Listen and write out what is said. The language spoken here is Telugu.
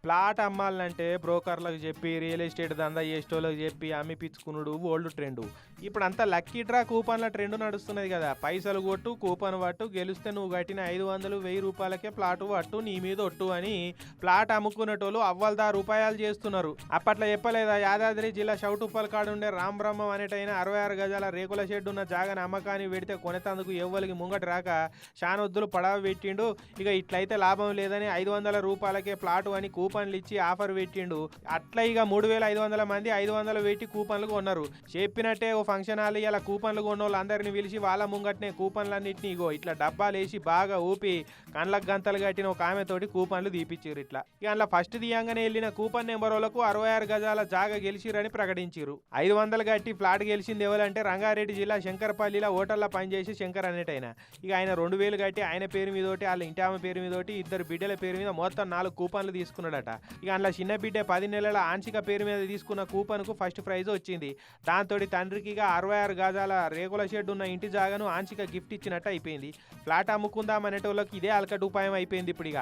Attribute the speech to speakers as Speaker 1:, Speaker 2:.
Speaker 1: ప్లాట్ అమ్మాలంటే బ్రోకర్లకు చెప్పి రియల్ ఎస్టేట్ దందా చేసేటోళ్ళకి చెప్పి అమ్మిపించుకునుడు ఓల్డ్ ట్రెండ్. ఇప్పుడు అంతా లక్కీ డ్రా కూపన్ల ట్రెండ్ నడుస్తున్నది కదా. పైసలు కొట్టు కూపన్ పట్టు, గెలిస్తే నువ్వు కట్టిన 500 1000 రూపాయలకే ప్లాట్ పట్టు, నీ మీద ఒట్టు అని ప్లాట్ అమ్ముకునేటోళ్ళు అవ్వల్దా రూపాయలు చేస్తున్నారు. అప్పట్లో చెప్పలేదా, యాదాద్రి జిల్లా చౌటుప్పల్ కాడు ఉండే రామ్ బ్రహ్మం అనేటైన 66 గజాల రేకుల షెడ్ ఉన్న జాగాని అమ్మకాన్ని పెడితే కొనేతందుకు ఎవ్వలికి ముంగట రాక శానొద్దులు పడవ పెట్టిండు. ఇక ఇట్లయితే లాభం లేదని 500 రూపాయలకే ప్లాటు అని కూపన్లు ఇచ్చి ఆఫర్ పెట్టిండు. అట్లా ఇక 3500 మంది 500 పెట్టి కూపన్లు కొన్నారు. చెప్పినట్టే ఓ ఫంక్షన్ హాల్ ఇలా కూపన్లు కొన్న వాళ్ళు అందరిని పిలిచి వాళ్ళ ముంగట్నే కూపన్లన్నింటినీ ఇగో ఇట్లా డబ్బాలు వేసి బాగా ఊపి కండ్లకు గంతలు కట్టిన ఒక ఆమెతోటి కూపన్లు తీపిచ్చిర్రు. ఇట్లా ఇక అందులో ఫస్ట్ తీయంగానే వెళ్ళిన కూపన్ నెంబర్ వాళ్ళకు 66 గజాల జాగా గెలిచిరని ప్రకటించారు. 500 కట్టి ఫ్లాట్ గెలిచింది ఎవరంటే రంగారెడ్డి జిల్లా శంకరపల్లిలో హోటల్లో పనిచేసి శంకర్ అనేటైన. ఇక ఆయన 2000 కట్టి ఆయన పేరు మీద ఒకటి, వాళ్ళ ఇంటి ఆమె పేరు మీద ఒకటి, ఇద్దరు బిడ్డల పేరు మీద మొత్తం 4 కూపన్లు తీసుకున్నాడట. ఇక అందులో చిన్న బిడ్డ 10 నెలల ఆంశిక పేరు మీద తీసుకున్న కూపన్కు ఫస్ట్ ప్రైజ్ వచ్చింది. దాంతో తండ్రికి ఇక 66 గజాల రేకుల షెడ్ ఉన్న ఇంటి జాగాను ఆంశిక గిఫ్ట్ ఇచ్చినట్టు అయిపోయింది. ఫ్లాట్ అమ్ముకుందాం అనేటోళ్ళకి ఇదే అలకటి ఉపాయం అయిపోయింది. ఇప్పుడు ఇక